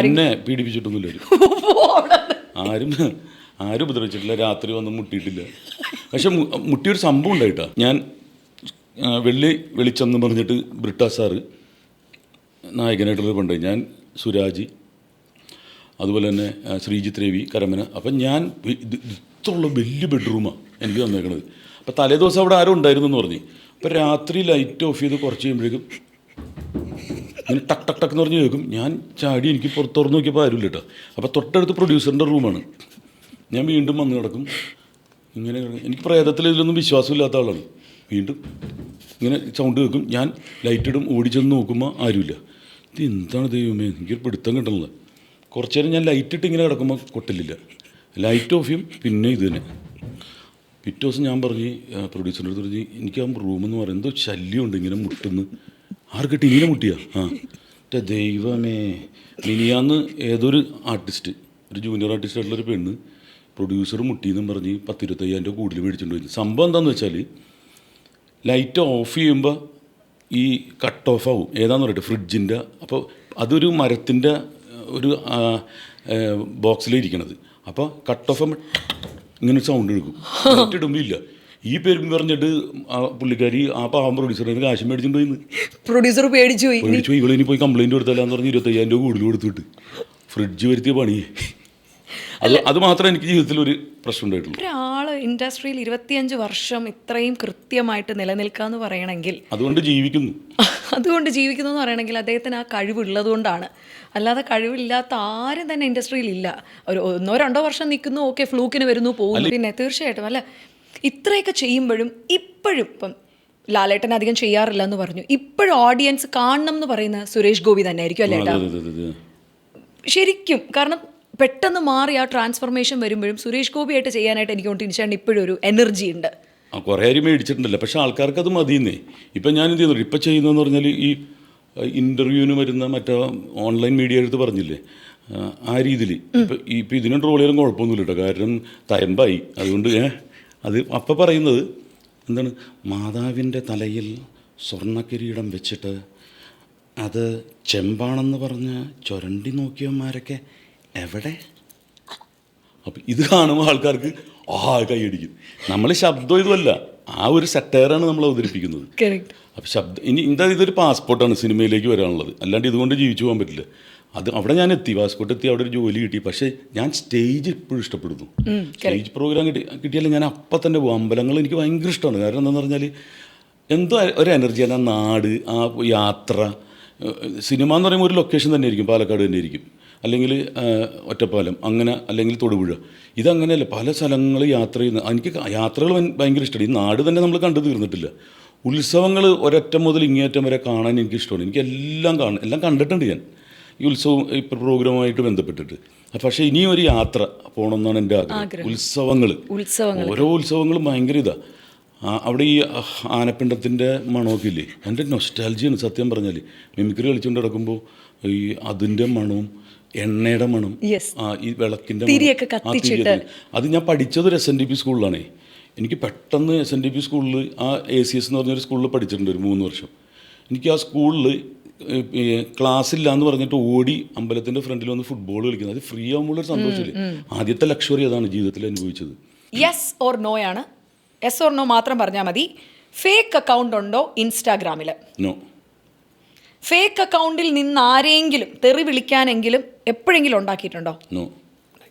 എന്നെ പീഡിപ്പിച്ചിട്ടൊന്നുമില്ല, ആരും ആരും ഉപദ്രവിച്ചിട്ടില്ല, രാത്രി വന്ന് മുട്ടിയിട്ടില്ല. പക്ഷെ മുട്ടിയൊരു സംഭവം ഉണ്ടായിട്ടാ. ഞാൻ വെളിച്ചെന്ന് പറഞ്ഞിട്ട് ബ്രിട്ടാ സാറ് നായകനായിട്ടുള്ള പണ്ട്, ഞാൻ സുരാജ്, അതുപോലെ തന്നെ ശ്രീജിത്ത് രവി, കരമന. അപ്പം ഞാൻ ഇത്രയുള്ള വലിയ ബെഡ്റൂമാണ് എനിക്ക് തന്നേക്കണത്. അപ്പം തലേ ദിവസം അവിടെ ആരും ഉണ്ടായിരുന്നു എന്ന് പറഞ്ഞു. അപ്പം രാത്രി ലൈറ്റ് ഓഫ് ചെയ്ത് കുറച്ച് കഴിയുമ്പോഴേക്കും ഇങ്ങനെ ടക്ക് ടക്ക് ടക്ക് എന്ന് പറഞ്ഞ് കേൾക്കും. ഞാൻ ചാടി, എനിക്ക് പുറത്ത് തുറന്ന് നോക്കിയപ്പോൾ ആരുമില്ല കേട്ടോ. അപ്പോൾ തൊട്ടടുത്ത് പ്രൊഡ്യൂസറിൻ്റെ റൂമാണ്. ഞാൻ വീണ്ടും വന്ന് കിടക്കും. ഇങ്ങനെ എനിക്ക് പ്രേതത്തിൽ ഇതിലൊന്നും വിശ്വാസമില്ലാത്ത ആളാണ്. വീണ്ടും ഇങ്ങനെ സൗണ്ട് കേൾക്കും. ഞാൻ ലൈറ്റ് ഇടും, ഓടിച്ചെന്ന് നോക്കുമ്പോൾ ആരുമില്ല. ഇത് എന്താണ് ദൈവമേ, എനിക്കൊരു പിടുത്തം കിട്ടണില്ല. കുറച്ച് നേരം ഞാൻ ലൈറ്റ് ഇട്ട് ഇങ്ങനെ കിടക്കുമ്പോൾ കൊട്ടില്ല. ലൈറ്റ് ഓഫ് ചെയ്യും, പിന്നെ ഇത് തന്നെ. പിറ്റേ ദിവസം ഞാൻ പറഞ്ഞ് പ്രൊഡ്യൂസറിൻ്റെ അടുത്ത് പറഞ്ഞ്, എനിക്ക് ആ റൂമെന്ന് പറയുന്നത് എന്തോ ശല്യമുണ്ട്, ഇങ്ങനെ മുട്ടുന്ന്. ആർക്കിട്ട് ഇങ്ങനെ മുട്ടിയാ? ദൈവമേ. മിനിയാന്ന് ഏതൊരു ആർട്ടിസ്റ്റ്, ഒരു ജൂനിയർ ആർട്ടിസ്റ്റ് ആയിട്ടുള്ളൊരു പെണ്ണ് പ്രൊഡ്യൂസർ മുട്ടിയെന്നും പറഞ്ഞ് 10-25,000 രൂപ കൂടുതൽ മേടിച്ചുകൊണ്ട് പോയി. സംഭവം എന്താണെന്ന് വെച്ചാൽ, ലൈറ്റ് ഓഫ് ചെയ്യുമ്പോൾ ഈ കട്ട് ഓഫ് ആവും. ഏതാണെന്ന് പറയട്ടെ, ഫ്രിഡ്ജിൻ്റെ. അപ്പോൾ അതൊരു മരത്തിൻ്റെ ഒരു ബോക്സിലിരിക്കണത്. അപ്പോൾ കട്ട് ഓഫ് ആകുമ്പോൾ ഇങ്ങനെ സൗണ്ട് എടുക്കും. ലൈറ്റ് ഇടുമ്പോൾ ഇല്ല. ഈ പേരും പറഞ്ഞിട്ട് ആ പുള്ളിക്കാരി ആ പാവം പ്രൊഡ്യൂസറിന് കാശ് മേടിച്ചിട്ട് പോയിന്ന്. പ്രൊഡ്യൂസർ പേടിച്ചു പോയി. ഇവളിനി പോയി കംപ്ലൈൻറ്റ് കൊടുത്തല്ലാന്ന് പറഞ്ഞ് 25,000 രൂപ കൂടുതൽ കൊടുത്തിട്ട് ഫ്രിഡ്ജ് വരുത്തിയ പണി. അത് മാത്രമേ എനിക്ക് ജീവിതത്തിൽ ഒരു പ്രശ്നം ഉണ്ടായിട്ടുള്ളൂ. ഒരാൾ ഇൻഡസ്ട്രിയിൽ 25 വർഷം ഇത്രയും കൃത്യമായിട്ട് നിലനിൽക്കുക എന്ന് പറയണമെങ്കിൽ, അതുകൊണ്ട് ജീവിക്കുന്നു എന്ന് പറയണമെങ്കിൽ അദ്ദേഹത്തിന് ആ കഴിവുള്ളത് കൊണ്ടാണ്. അല്ലാതെ കഴിവില്ലാത്ത ആരും തന്നെ ഇൻഡസ്ട്രിയിൽ ഇല്ല. ഒരു 1-2 വർഷം നിൽക്കുന്നു, ഓക്കെ, ഫ്ലൂക്കിന് വരുന്നു, പോകുന്നു. പിന്നെ തീർച്ചയായിട്ടും അല്ല, ഇത്രയൊക്കെ ചെയ്യുമ്പോഴും ഇപ്പോഴും ഇപ്പം ലാലേട്ടൻ അധികം ചെയ്യാറില്ല എന്ന് പറഞ്ഞു, ഇപ്പോഴും ഓഡിയൻസ് കാണണം എന്ന് പറയുന്ന സുരേഷ് ഗോപി തന്നെ ആയിരിക്കും അല്ലേ ഏട്ടാ? ശരിക്കും. കാരണം പെട്ടെന്ന് മാറി ആ ട്രാൻസ്ഫർമേഷൻ വരുമ്പോഴും സുരേഷ് ഗോപിയായിട്ട് ചെയ്യാനായിട്ട് എനിക്ക് തോന്നുന്നു ഇപ്പോഴും ഒരു എനർജി ഉണ്ട്. കുറേ കാര്യം മേടിച്ചിട്ടുണ്ടല്ലോ, പക്ഷേ ആൾക്കാർക്ക് അത് മതിയെന്നേ. ഇപ്പം ഞാൻ എന്ത് ചെയ്യുന്നു, ഇപ്പം ചെയ്യുന്നതെന്ന് പറഞ്ഞാൽ ഈ ഇൻ്റർവ്യൂവിന് വരുന്ന മറ്റേ ഓൺലൈൻ മീഡിയ എടുത്ത് പറഞ്ഞില്ലേ, ആ രീതിയിൽ ഇപ്പം ഇതിനും ട്രോൾ ചെയ്യാനും കുഴപ്പമൊന്നുമില്ല കേട്ടോ. കാരണം തയമ്പായി. അതുകൊണ്ട് അത് അപ്പം പറയുന്നത് എന്താണ്, മാതാവിൻ്റെ തലയിൽ സ്വർണ്ണക്കിരീടം വെച്ചിട്ട് അത് ചെമ്പാണെന്ന് പറഞ്ഞ് ചുരണ്ടി നോക്കിയവന്മാരൊക്കെ എവിടെ? അപ്പം ഇത് കാണുമ്പോൾ ആൾക്കാർക്ക് കൈയടിക്കും. നമ്മൾ ശബ്ദം ഇതുമല്ല, ആ ഒരു സെറ്റയറാണ് നമ്മൾ അവതരിപ്പിക്കുന്നത്. അപ്പം ശബ്ദം ഇതൊരു പാസ്പോർട്ടാണ് സിനിമയിലേക്ക് വരാനുള്ളത്, അല്ലാണ്ട് ഇതുകൊണ്ട് ജീവിച്ചു പോകാൻ പറ്റില്ല. അവിടെ ഞാൻ എത്തി, പാസ്പോർട്ട് എത്തി, അവിടെ ഒരു ജോലി കിട്ടി. പക്ഷേ ഞാൻ സ്റ്റേജ് ഇപ്പോഴും ഇഷ്ടപ്പെടുന്നു. സ്റ്റേജ് പ്രോഗ്രാം കിട്ടിയാലും ഞാൻ അപ്പം തന്നെ പോകും. അമ്പലങ്ങൾ എനിക്ക് ഭയങ്കര ഇഷ്ടമാണ്. കാരണം എന്താണെന്ന് പറഞ്ഞാൽ എന്തോ ഒരു എനർജിയാണ്. ആ നാട്, ആ യാത്ര. സിനിമ എന്ന് പറയുമ്പോൾ ഒരു ലൊക്കേഷൻ തന്നെ ആയിരിക്കും, പാലക്കാട് തന്നെ ആയിരിക്കും, അല്ലെങ്കിൽ ഒറ്റപ്പാലം, അങ്ങനെ, അല്ലെങ്കിൽ തൊടുപുഴ. ഇതങ്ങനെയല്ല, പല സ്ഥലങ്ങൾ യാത്ര ചെയ്യുന്ന. എനിക്ക് യാത്രകൾ ഭയങ്കര ഇഷ്ടമാണ്. ഈ നാട് തന്നെ നമ്മൾ കണ്ടു തീർന്നിട്ടില്ല. ഉത്സവങ്ങൾ ഒരറ്റം മുതൽ ഇങ്ങേറ്റം വരെ കാണാൻ എനിക്കിഷ്ടമാണ്. എനിക്ക് എല്ലാം കണ്ടിട്ടുണ്ട് ഞാൻ ഈ ഉത്സവം പ്രോഗ്രാമുമായിട്ട് ബന്ധപ്പെട്ടിട്ട്. പക്ഷേ ഇനിയും ഒരു യാത്ര പോകണമെന്നാണ് എൻ്റെ ആഗ്രഹം. ഉത്സവങ്ങൾ, ഓരോ ഉത്സവങ്ങളും ഭയങ്കര ഇതാണ്. അവിടെ ഈ ആനപ്പിണ്ടത്തിൻ്റെ മണമൊക്കെ ഇല്ലേ, എൻ്റെ നൊസ്റ്റാൾജിയാണ് സത്യം പറഞ്ഞാൽ. മിമിക്രി കളിച്ചുകൊണ്ട് കിടക്കുമ്പോൾ ഈ അതിൻ്റെ മണവും എണ്ണയുടെ മണം, ഈ വിളക്കിൻ്റെ മണം, അത് ഞാൻ പഠിച്ചത് ഒരു SNDP സ്കൂളിലാണേ. എനിക്ക് പെട്ടെന്ന് SNDP സ്കൂളിൽ, ആ ACS എന്ന് പറഞ്ഞൊരു സ്കൂളിൽ പഠിച്ചിട്ടുണ്ട് ഒരു 3 വർഷം. എനിക്ക് ആ സ്കൂളിൽ ക്ലാസ്സില്ല എന്ന് പറഞ്ഞിട്ട് ഓടി അമ്പലത്തിൻ്റെ ഫ്രണ്ടിൽ വന്ന് ഫുട്ബോൾ കളിക്കുന്നത്, അത് ഫ്രീ ആകുമ്പോഴൊരു സന്തോഷമില്ലേ. ആദ്യത്തെ ലക്ഷറി അതാണ് ജീവിതത്തിൽ അനുഭവിച്ചത്. യെസ് ഓർ നോ ആണ്. യെസ് ഓർ നോ മാത്രം പറഞ്ഞാൽ മതി. ഫേക്ക് അക്കൗണ്ട് ഉണ്ടോ ഇൻസ്റ്റാഗ്രാമിൽ? നോ. ഫേക്ക് അക്കൗണ്ടിൽ നിന്ന് ആരെങ്കിലും തെറി വിളിക്കാനെങ്കിലും എപ്പോഴെങ്കിലും ഉണ്ടാക്കിയിട്ടുണ്ടോ? നോ.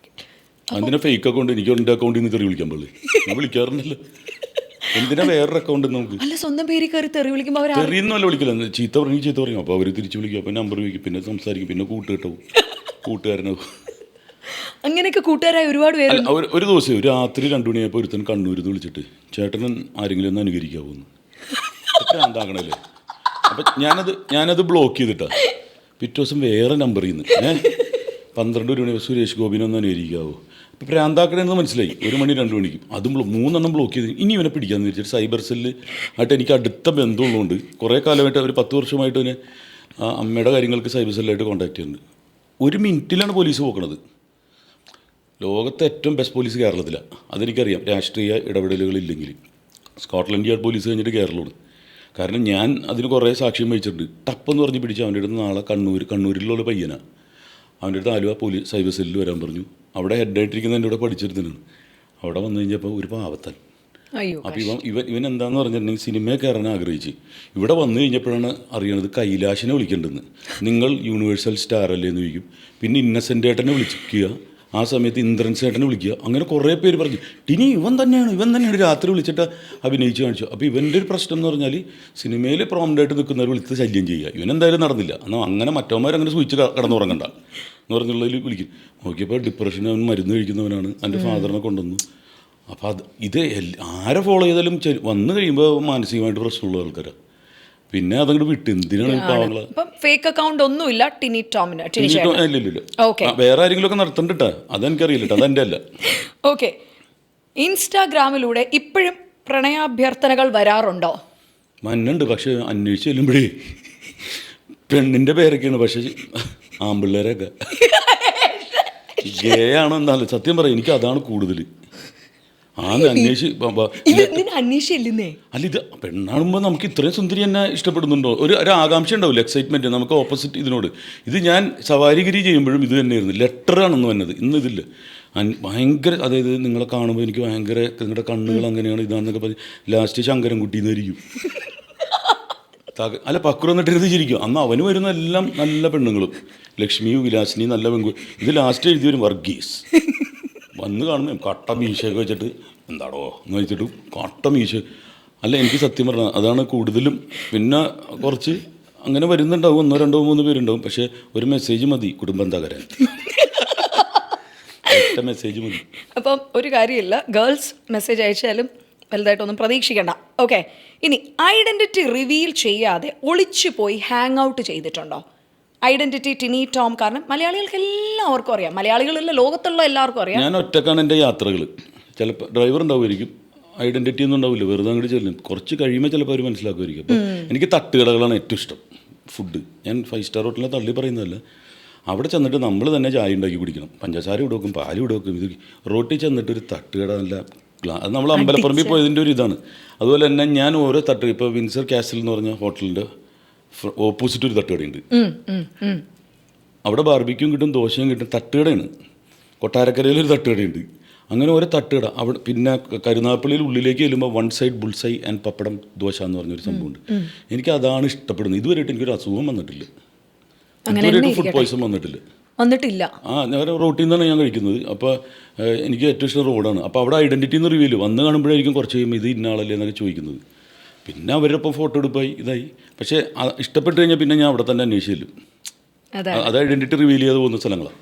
അതിൻ്റെ ഫേക്ക് അക്കൗണ്ട് എനിക്ക് എൻ്റെ അക്കൗണ്ടിൽ നിന്ന് തെറി വിളിക്കാൻ പാടില്ല. ഞാൻ വിളിക്കാറുണ്ടല്ലോ. എന്തിനാ വേറൊരു അക്കൗണ്ട് നമുക്ക്? അല്ല, സ്വന്തം പേര് കയറി തെറി വിളിക്കുമ്പോൾ അവർ തെറിയൊന്നുമല്ല വിളിക്കില്ല, ചീത്ത പറയും. അപ്പോൾ അവർ തിരിച്ച് വിളിക്കും, അപ്പോൾ നമ്പർ വയ്ക്കും, പിന്നെ സംസാരിക്കും, പിന്നെ കൂട്ടുകാരനാവും. അങ്ങനെയൊക്കെ കൂട്ടുകാരായി ഒരുപാട് പേര്. ഒരു ദിവസം രാത്രി 2 മണിയായപ്പോൾ ഒരുത്തൻ കണ്ണൂരിൽ നിന്ന് വിളിച്ചിട്ട്, ചേട്ടൻ ആരെങ്കിലും ഒന്ന് അനുകരിക്കാവുന്നു. എന്താകണല്ലേ? അപ്പം ഞാനത് ബ്ലോക്ക് ചെയ്തിട്ടാ. പിറ്റേ ദിവസം വേറെ നമ്പറിൽ നിന്ന് 12 മണി സുരേഷ് ഗോപിനെ ഒന്ന് അനുകരിക്കാവോ. അപ്പോൾ പ്രാന്താക്കണമെന്ന് മനസ്സിലായി. 1 മണി 2 മണിക്കും അതും 3 ബ്ലോക്ക് ചെയ്ത് ഇനി ഇവനെ പിടിക്കാമെന്ന് വെച്ചിട്ട് സൈബർ സെല്ല് ആയിട്ട് എനിക്ക് അടുത്ത ബന്ധമുള്ളതുകൊണ്ട് കുറേ കാലമായിട്ട്, ഒരു 10 വർഷമായിട്ട് അവന് അമ്മയുടെ കാര്യങ്ങൾക്ക് സൈബർ സെല്ലായിട്ട് കോൺടാക്ട് ചെയ്യുന്നുണ്ട്. 1 മിനിറ്റിലാണ് പോലീസ് പോക്കണത്. ലോകത്തെ ഏറ്റവും ബെസ്റ്റ് പോലീസ് കേരളത്തിലാണ്, അതെനിക്കറിയാം. രാഷ്ട്രീയ ഇടപെടലുകളില്ലെങ്കിൽ സ്കോട്ട്ലൻഡ് യാർഡ് പോലീസ് കഴിഞ്ഞിട്ട് കേരളമാണ്. കാരണം ഞാൻ അതിന് കുറേ സാക്ഷ്യം വഹിച്ചിട്ടുണ്ട്. ടപ്പെന്ന് പറഞ്ഞ് പിടിച്ച് അവൻ്റെ അടുത്ത് നാളെ കണ്ണൂരിലുള്ള പയ്യനാണ്. അവൻ്റെ അടുത്ത് ആലുവ പോലീസ് സൈബർ സെല്ലിൽ വരാൻ പറഞ്ഞു. അവിടെ ഹെഡായിട്ടിരിക്കുന്ന എൻ്റെ കൂടെ പഠിച്ചിരുന്നതാണ്. അവിടെ വന്നു കഴിഞ്ഞപ്പോൾ ഒരു പാവത്താൻ. അയ്യോ അപ്പോൾ ഇവൻ എന്താണെന്ന് പറഞ്ഞിട്ടുണ്ടെങ്കിൽ സിനിമയെ കയറാൻ ആഗ്രഹിച്ച് ഇവിടെ വന്നു കഴിഞ്ഞപ്പോഴാണ് അറിയണത് കൈലാഷിനെ വിളിക്കേണ്ടതെന്ന്. നിങ്ങൾ യൂണിവേഴ്സൽ സ്റ്റാർ അല്ലേ എന്ന് ചോദിക്കും. പിന്നെ ഇന്നസെൻ്റ് ഏട്ടനെ വിളിക്കുക, ആ സമയത്ത് ഇന്ദ്രൻ ചേട്ടനെ വിളിക്കുക. അങ്ങനെ കുറേ പേര് പറഞ്ഞു ടിനി ഇവൻ തന്നെയാണ് രാത്രി വിളിച്ചിട്ട് അഭിനയിച്ച് കാണിച്ചു. അപ്പോൾ ഇവൻ്റെ ഒരു പ്രശ്നം എന്ന് പറഞ്ഞാൽ സിനിമയിൽ പ്രോമിനായിട്ട് നിൽക്കുന്നവർ വിളിച്ച് ശല്യം ചെയ്യുക. ഇവനെന്തായാലും നടന്നില്ല. എന്നാൽ അങ്ങനെ മറ്റവന്മാരങ്ങനെ സൂചിച്ച് കടന്നുറങ്ങണ്ട എന്ന് പറഞ്ഞുള്ളതിൽ വിളിക്കും. നോക്കിയപ്പോൾ ഡിപ്രഷന് അവൻ മരുന്ന് കഴിക്കുന്നവനാണ്. എൻ്റെ ഫാദറിനെ കൊണ്ടുവന്നു. അപ്പോൾ ഇത് ആരെ ഫോളോ ചെയ്താലും വന്നു കഴിയുമ്പോൾ മാനസികമായിട്ട് പ്രശ്നമുള്ള ആൾക്കാരാണ്. പിന്നെ അതങ്ങോട്ട് വിട്ട് എന്തിനാണ് പാവങ്ങള്. ഫേക്ക് അക്കൗണ്ട് ഒന്നുമില്ല ടിനി ടോമിന്. ഇല്ല വേറെ ആരെങ്കിലും ഒക്കെ നടത്തണ്ടിട്ടാ, അതെനിക്കറിയില്ല, അതെൻ്റെ അല്ല. ഓക്കെ, ഇൻസ്റ്റാഗ്രാമിലൂടെ ഇപ്പോഴും പ്രണയാഭ്യർത്ഥനകൾ വരാറുണ്ടോ? മന്നുണ്ട്, പക്ഷെ അന്വേഷിച്ച് ചെല്ലുമ്പോഴേ പെണ്ണിൻ്റെ പേരൊക്കെയാണ്. പക്ഷെ ആമ്പിള്ളേരൊക്കെ ഗേ ആണോ എന്നാലും സത്യം പറയാം, എനിക്ക് അതാണ് കൂടുതൽ. അന്വേഷിച്ചില്ലേ? അല്ല, ഇത് പെണ്ണാണുമ്പോൾ നമുക്ക് ഇത്രയും സുന്ദരി എന്നെ ഇഷ്ടപ്പെടുന്നുണ്ടോ ഒരു ആകാംക്ഷ ഉണ്ടാവില്ല, എക്സൈറ്റ്മെൻറ്റ്. നമുക്ക് ഓപ്പോസിറ്റ് ഇതിനോട്. ഇത് ഞാൻ സവാരിഗിരി ചെയ്യുമ്പോഴും ഇത് തന്നെയായിരുന്നു. ലെറ്ററാണെന്ന് വന്നത്. ഇന്ന് ഇതില്ല. ഭയങ്കര, അതായത് നിങ്ങളെ കാണുമ്പോൾ എനിക്ക് ഭയങ്കര, നിങ്ങളുടെ കണ്ണുകൾ അങ്ങനെയാണ് ഇതാണെന്നൊക്കെ പറഞ്ഞ് ലാസ്റ്റ് ശങ്കരൻകുട്ടി എന്നായിരിക്കും. അല്ല, പക്രു എന്നിട്ടിരുന്ന് ചിരിക്കും. അന്ന് അവന് വരുന്ന എല്ലാം നല്ല പെണ്ണുങ്ങളും, ലക്ഷ്മിയും വിലാസിനിയും നല്ല പെൺകുട്ടി. ഇത് ലാസ്റ്റ് എഴുതി വരും വർഗീസ്. വന്ന് കാണുമ്പോൾ കട്ട മീശയൊക്കെ വെച്ചിട്ട് എന്താടോ എന്ന് വെച്ചിട്ട് കട്ട മീശ. അല്ല, എനിക്ക് സത്യം പറഞ്ഞാൽ അതാണ് കൂടുതലും. പിന്നെ കുറച്ച് അങ്ങനെ വരുന്നുണ്ടാവും, 1 2 3 പേരുണ്ടാവും. പക്ഷേ ഒരു മെസ്സേജ് മതി കുടുംബം തകരാൻ. ഒറ്റ മെസ്സേജ് മതി. അപ്പം ഒരു കാര്യമില്ല, ഗേൾസ് മെസ്സേജ് അയച്ചാലും വലുതായിട്ടൊന്നും പ്രതീക്ഷിക്കണ്ട. ഓക്കെ, ഇനി ഐഡൻറ്റിറ്റി റിവീൽ ചെയ്യാതെ ഒളിച്ചു പോയി ഹാങ് ഔട്ട് ചെയ്തിട്ടുണ്ടോ? ഐഡന്റിറ്റി ടിനി ടോം. കാരണം മലയാളികൾക്ക് എല്ലാവർക്കും അറിയാം, മലയാളികളല്ല ലോകത്തുള്ള എല്ലാവർക്കും അറിയാം. ഞാൻ ഒറ്റക്കാണ് എൻ്റെ യാത്രകൾ. ചിലപ്പോൾ ഡ്രൈവർ ഉണ്ടാവുമായിരിക്കും, ഐഡന്റിറ്റി ഒന്നും ഉണ്ടാവില്ല, വെറുതെ അങ്ങോട്ട് ചെല്ലും. കുറച്ച് കഴിയുമ്പോൾ ചിലപ്പോൾ അവർ മനസ്സിലാക്കുമായിരിക്കും. അപ്പോൾ എനിക്ക് തട്ടുകടകളാണ് ഏറ്റവും ഇഷ്ടം. ഫുഡ് ഞാൻ 5 സ്റ്റാർ ഹോട്ടലിനെ തള്ളി പറയുന്നതല്ല. അവിടെ ചെന്നിട്ട് നമ്മൾ തന്നെ ചായ ഉണ്ടാക്കി കുടിക്കണം. പഞ്ചസാര ഇവിടെ വെക്കും, പാൽ ഇവിടെ വെക്കും. ഇത് റോട്ടിൽ ചെന്നിട്ട് ഒരു തട്ടുകട നല്ല അത് നമ്മൾ അമ്പലപ്പറമ്പിൽ പോയതിൻ്റെ ഒരു ഇതാണ്. അതുപോലെ തന്നെ ഞാൻ ഓരോ തട്ട്, ഇപ്പോൾ വിൻസർ കാസിൽ എന്ന് പറഞ്ഞ ഹോട്ടലിൻ്റെ ഓപ്പോസിറ്റ് ഒരു തട്ടുകടയുണ്ട്. അവിടെ ബാർബിക്യൂം കിട്ടും, ദോശയും കിട്ടും. തട്ടുകടയാണ്. കൊട്ടാരക്കരയിലൊരു തട്ടുകടയുണ്ട്. അങ്ങനെ ഓരോ തട്ടുകട. അവിടെ പിന്നെ കരുനാഗപ്പള്ളിയിൽ ഉള്ളിലേക്ക് ചെല്ലുമ്പോൾ 1 സൈഡ് ബുൾസൈ ആൻഡ് പപ്പടം ദോശ എന്ന് പറഞ്ഞൊരു സംഭവമുണ്ട്. എനിക്ക് അതാണ് ഇഷ്ടപ്പെടുന്നത്. ഇതുവരെയായിട്ട് എനിക്കൊരു അസുഖം വന്നിട്ടില്ല, ഇതുവരെയായിട്ട് ഫുഡ് പോയ്സൺ വന്നിട്ടില്ല. ഞാൻ റോട്ടിൽ നിന്നാണ് ഞാൻ കഴിക്കുന്നത്. അപ്പോൾ എനിക്ക് ഏറ്റവും ഇഷ്ടം റോഡാണ്. അപ്പോൾ അവിടെ ഐഡൻറ്റിറ്റി എന്ന് റിവീൽ വന്ന് കാണുമ്പോഴായിരിക്കും കുറച്ച് കഴിയുമ്പോൾ ഇത് ഇന്നാളല്ലേ എന്നൊക്കെ ചോദിക്കുന്നത്. പിന്നെ അവരൊപ്പം ഫോട്ടോ എടുപ്പായി ഇതായി. പക്ഷേ ഇഷ്ടപ്പെട്ട് കഴിഞ്ഞാൽ പിന്നെ ഞാൻ അവിടെ തന്നെ അന്വേഷിച്ചില്ല. അത് ഐഡൻറ്റിറ്റി റിവീൽ ചെയ്ത് പോകുന്ന സ്ഥലങ്ങളാണ്.